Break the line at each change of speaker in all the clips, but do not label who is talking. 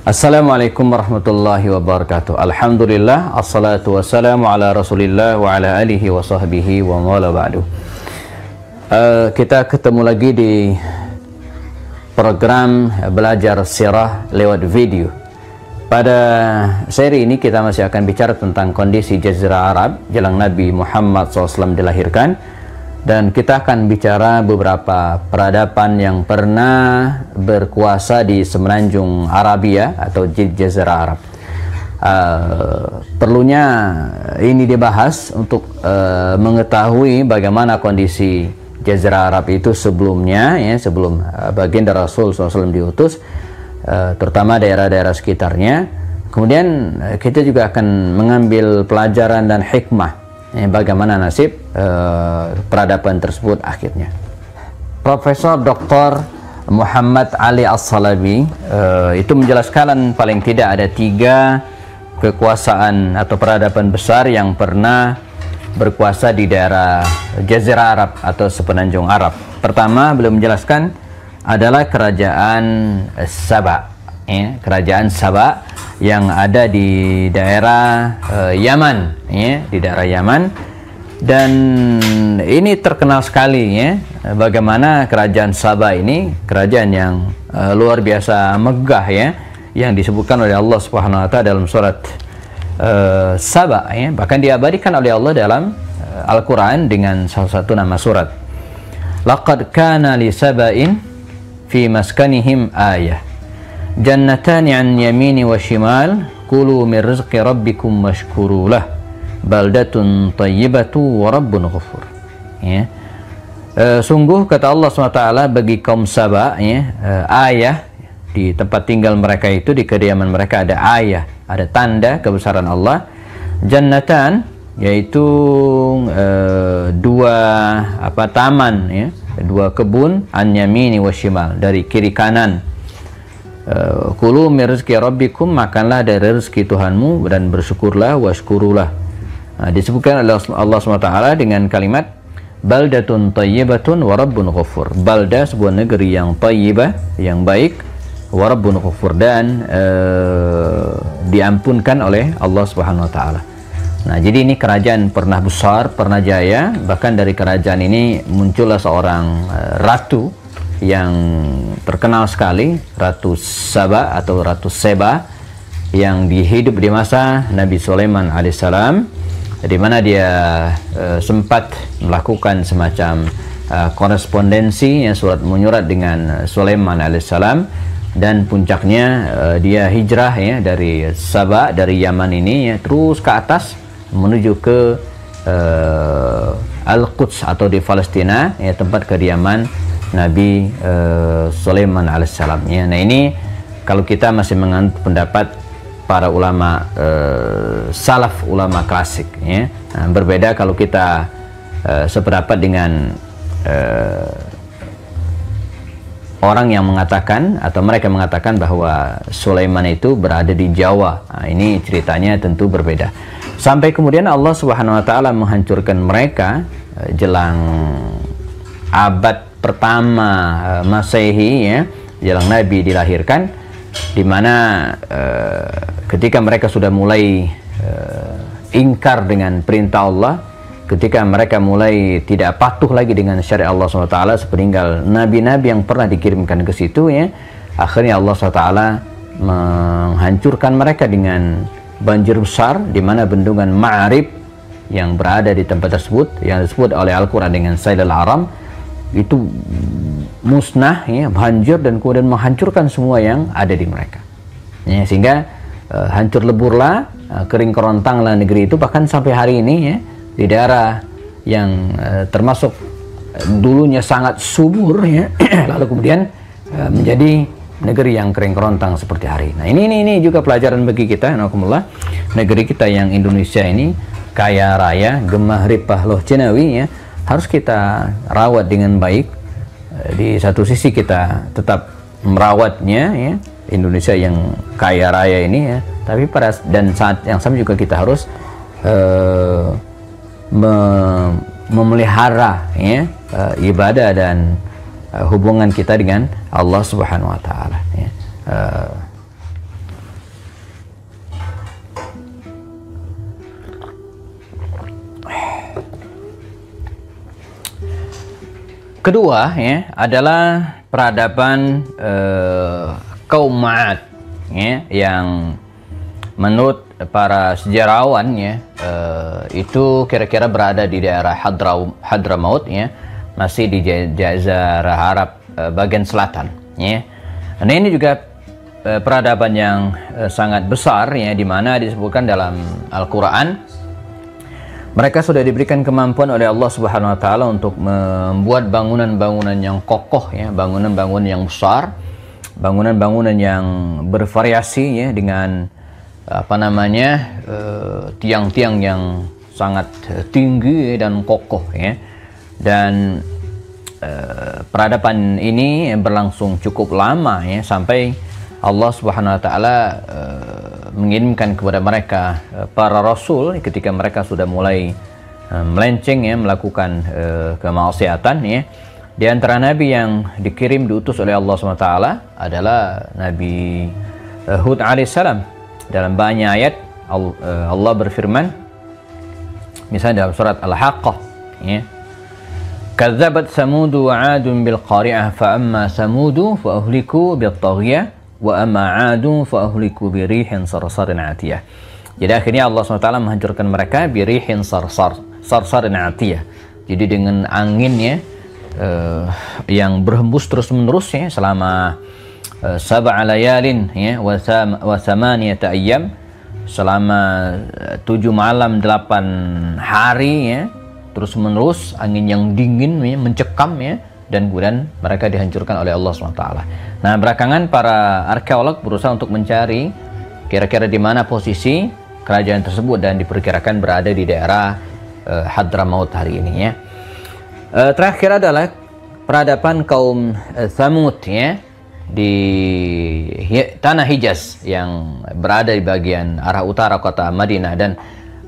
Assalamualaikum warahmatullahi wabarakatuh. Alhamdulillah, assalatu wassalamu ala rasulillah wa ala alihi wa sahbihi wa mawala ba'du. Kita ketemu lagi di program belajar sirah lewat video. Pada seri ini kita masih akan bicara tentang kondisi Jazirah Arab jelang Nabi Muhammad SAW dilahirkan. Dan kita akan bicara beberapa peradaban yang pernah berkuasa di semenanjung Arabia atau Jazirah Arab. Perlunya ini dibahas untuk mengetahui bagaimana kondisi Jazirah Arab itu sebelumnya, ya, sebelum baginda Rasul SAW diutus, terutama daerah-daerah sekitarnya. Kemudian kita juga akan mengambil pelajaran dan hikmah, bagaimana nasib peradaban tersebut akhirnya. Profesor Dr. Muhammad Ali As-Salabi itu menjelaskan paling tidak ada 3 kekuasaan atau peradaban besar yang pernah berkuasa di daerah Jazirah Arab atau sepenanjung Arab. Pertama, beliau menjelaskan adalah kerajaan Saba, kerajaan Saba yang ada di daerah Yaman, di daerah Yaman. Dan ini terkenal sekali, bagaimana kerajaan Saba ini kerajaan yang luar biasa megah, yang disebutkan oleh Allah Subhanahu wa taala dalam surat Saba, bahkan diabadikan oleh Allah dalam Al-Qur'an dengan salah satu nama surat. Laqad kana li saba'in fi maskanihim ayah, jannatani an yamini wa shimal, kulu min rizqi rabbikum washkuru lah, baldatun tayyibatu wa rabbun ghafur. Sungguh kata Allah SWT bagi kaum Saba, ayah di tempat tinggal mereka itu, di kediaman mereka ada ayah, ada tanda kebesaran Allah. Jannatan, yaitu 2 taman, 2 kebun, an yamini wa shimal, dari kiri kanan. Kulu min rizqi rabbikum, makanlah dari rezeki Tuhanmu dan bersyukurlah, washkurulah. Disebutkan oleh Allah SWT dengan kalimat baldatun tayyibatun wa rabbun ghafur. Balda, sebuah negeri yang tayyibah, yang baik, wa rabbun ghafur, dan diampunkan oleh Allah Subhanahu wa taala. Nah, jadi ini kerajaan pernah besar, pernah jaya. Bahkan dari kerajaan ini muncullah seorang ratu yang terkenal sekali, Ratu Saba atau Ratu Seba, yang hidup di masa Nabi Sulaiman alaihissalam, di mana dia sempat melakukan semacam korespondensi, surat menyurat dengan Sulaiman alaihissalam, dan puncaknya dia hijrah, dari Saba, dari Yaman ini, terus ke atas menuju ke Al-Quds atau di Palestina, tempat kediaman Nabi Sulaiman alaihissalam. Nah, ini kalau kita masih menganut pendapat para ulama salaf, ulama klasik, Nah, berbeda kalau kita sependapat dengan orang yang mengatakan, atau mereka mengatakan bahwa Sulaiman itu berada di Jawa. Nah, ini ceritanya tentu berbeda. Sampai kemudian Allah Subhanahu wa taala menghancurkan mereka jelang abad pertama Masehi, jelang Nabi dilahirkan, di mana ketika mereka sudah mulai ingkar dengan perintah Allah, ketika mereka mulai tidak patuh lagi dengan syariat Allah SWT, sepeninggal nabi-nabi yang pernah dikirimkan ke situ, akhirnya Allah SWT menghancurkan mereka dengan banjir besar, di mana bendungan Ma'arib yang berada di tempat tersebut, yang disebut oleh Al-Quran dengan Sailal Aram, itu musnah, banjir, dan kemudian menghancurkan semua yang ada di mereka, sehingga hancur leburlah, kering kerontanglah negeri itu. Bahkan sampai hari ini, di daerah yang termasuk dulunya sangat subur, lalu kemudian menjadi negeri yang kering kerontang seperti hari. Nah, ini juga pelajaran bagi kita, negeri kita yang Indonesia ini kaya raya, gemah ripah loh Cinawi, harus kita rawat dengan baik. Di satu sisi kita tetap merawatnya, Indonesia yang kaya raya ini, tapi dan saat yang sama juga kita harus memelihara, ibadah dan hubungan kita dengan Allah Subhanahu wa taala. Kedua ya adalah peradaban kaum Ma'ad ya, yang menurut para sejarawan ya itu kira-kira berada di daerah Hadramaut ya, masih di Jazirah Arab bagian selatan ya. Nah ini juga peradaban yang sangat besar ya, di mana disebutkan dalam Al-Quran mereka sudah diberikan kemampuan oleh Allah Subhanahu wa taala untuk membuat bangunan-bangunan yang kokoh ya, bangunan-bangunan yang besar, bangunan-bangunan yang bervariasi ya, dengan apa namanya tiang-tiang yang sangat tinggi dan kokoh ya. Dan peradaban ini berlangsung cukup lama ya, sampai Allah Subhanahu wa taala mengirimkan kepada mereka para rasul ketika mereka sudah mulai melenceng ya, melakukan kemaksiatan ya. Di antara nabi yang dikirim diutus oleh Allah Subhanahu wa taala adalah Nabi Hud alaihissalam. Dalam banyak ayat Allah berfirman, misalnya dalam surat Al-Haqqah ya, Kadzabat Samudu wa 'Adun bil qari'ah fa amma Samudu fa uhliku bit taghiyah wa amma 'Adun fa uhliku bi rihin sarsarin 'atiyah. Jadi akhirnya Allah SWT menghancurkan mereka bi rihin sarsarin 'atiyah. Jadi dengan angin ya yang berhembus terus-menerus ya selama 7 layalin ya wa thamaniyata ayyam, selama 7 malam 8 hari ya, terus menerus angin yang dingin ya, mencekam ya, dan kemudian mereka dihancurkan oleh Allah SWT. Nah belakangan para arkeolog berusaha untuk mencari kira-kira di mana posisi kerajaan tersebut, dan diperkirakan berada di daerah Hadramaut hari ini ya. Terakhir adalah peradaban kaum Thamud ya, di tanah Hijaz yang berada di bagian arah utara kota Madinah. Dan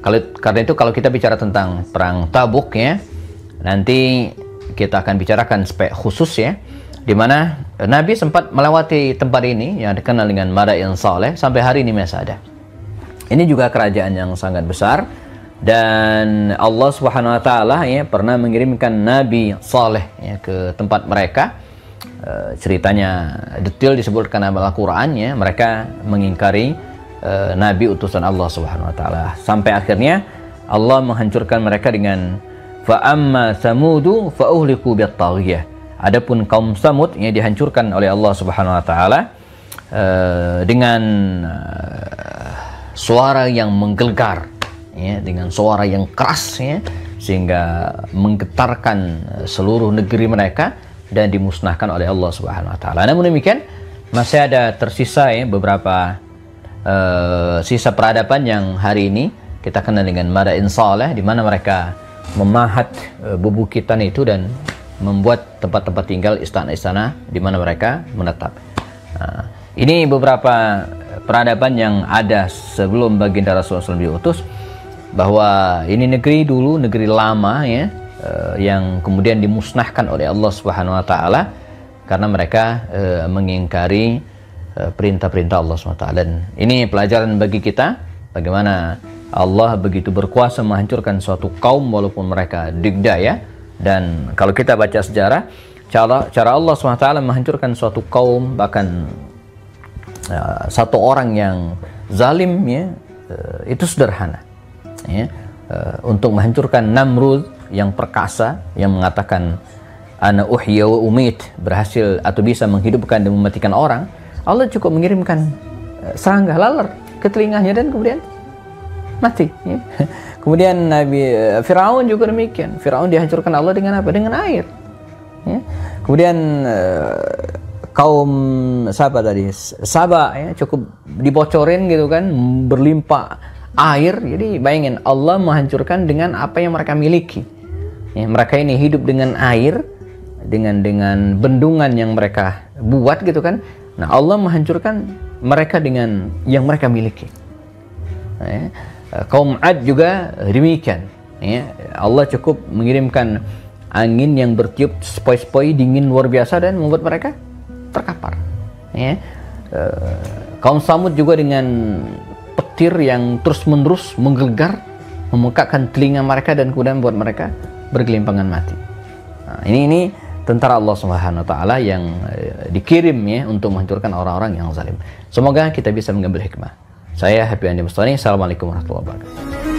karena itu kalau kita bicara tentang perang Tabuk ya, nanti kita akan bicarakan spek khusus ya, di mana Nabi sempat melewati tempat ini yang dikenal dengan Madain Saleh, sampai hari ini masih ada. Ini juga kerajaan yang sangat besar, dan Allah Subhanahu wa taala ya pernah mengirimkan Nabi Saleh ya ke tempat mereka. Ceritanya detail disebutkan dalam Al-Quran ya, mereka mengingkari Nabi utusan Allah Subhanahu wa taala, sampai akhirnya Allah menghancurkan mereka dengan fa amma Samudu fa uhliku bit taghiyah. Adapun kaum Samud yang dihancurkan oleh Allah Subhanahu wa taala dengan suara yang menggelegar ya, dengan suara yang keras ya, sehingga menggetarkan seluruh negeri mereka dan dimusnahkan oleh Allah Subhanahu wa taala. Namun demikian masih ada tersisa ya beberapa sisa peradaban yang hari ini kita kenal dengan Madain Saleh, di mana mereka memahat bebukitan itu dan membuat tempat-tempat tinggal, istana-istana di mana mereka menetap. Ini beberapa peradaban yang ada sebelum baginda Rasulullah SAW diutus, bahwa ini negeri dulu, negeri lama ya, yang kemudian dimusnahkan oleh Allah Subhanahu wa taala karena mereka mengingkari perintah-perintah Allah Subhanahu wa taala. Dan ini pelajaran bagi kita bagaimana Allah begitu berkuasa menghancurkan suatu kaum walaupun mereka digdaya. Dan kalau kita baca sejarah, cara Allah Subhanahu wa taala menghancurkan suatu kaum, bahkan satu orang yang zalim ya, itu sederhana ya. Untuk menghancurkan Namrud yang perkasa, yang mengatakan ana uhya wa umit, berhasil atau bisa menghidupkan dan mematikan orang, Allah cukup mengirimkan serangga laler ke telinganya dan kemudian mati ya. Kemudian Nabi Firaun juga demikian. Firaun dihancurkan Allah dengan apa? Dengan air ya. Kemudian kaum Saba tadi, Saba ya, cukup dibocorin gitu kan, berlimpah air. Jadi bayangin, Allah menghancurkan dengan apa yang mereka miliki ya. Mereka ini hidup dengan air, dengan bendungan yang mereka buat gitu kan. Nah Allah menghancurkan mereka dengan yang mereka miliki ya. Kaum Ad juga demikian ya. Allah cukup mengirimkan angin yang bertiup sepoi-sepoi dingin luar biasa dan membuat mereka terkapar ya. Kaum Samud juga dengan petir yang terus-menerus menggelegar, memekakkan telinga mereka dan kemudian membuat mereka bergelimpangan mati. Nah, ini tentara Allah Subhanahu wa taala yang dikirim ya untuk menghancurkan orang-orang yang zalim. Semoga kita bisa mengambil hikmah. Saya Happy Andi Mustani. Assalamualaikum warahmatullahi wabarakatuh.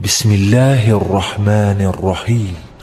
بسم الله الرحمن الرحيم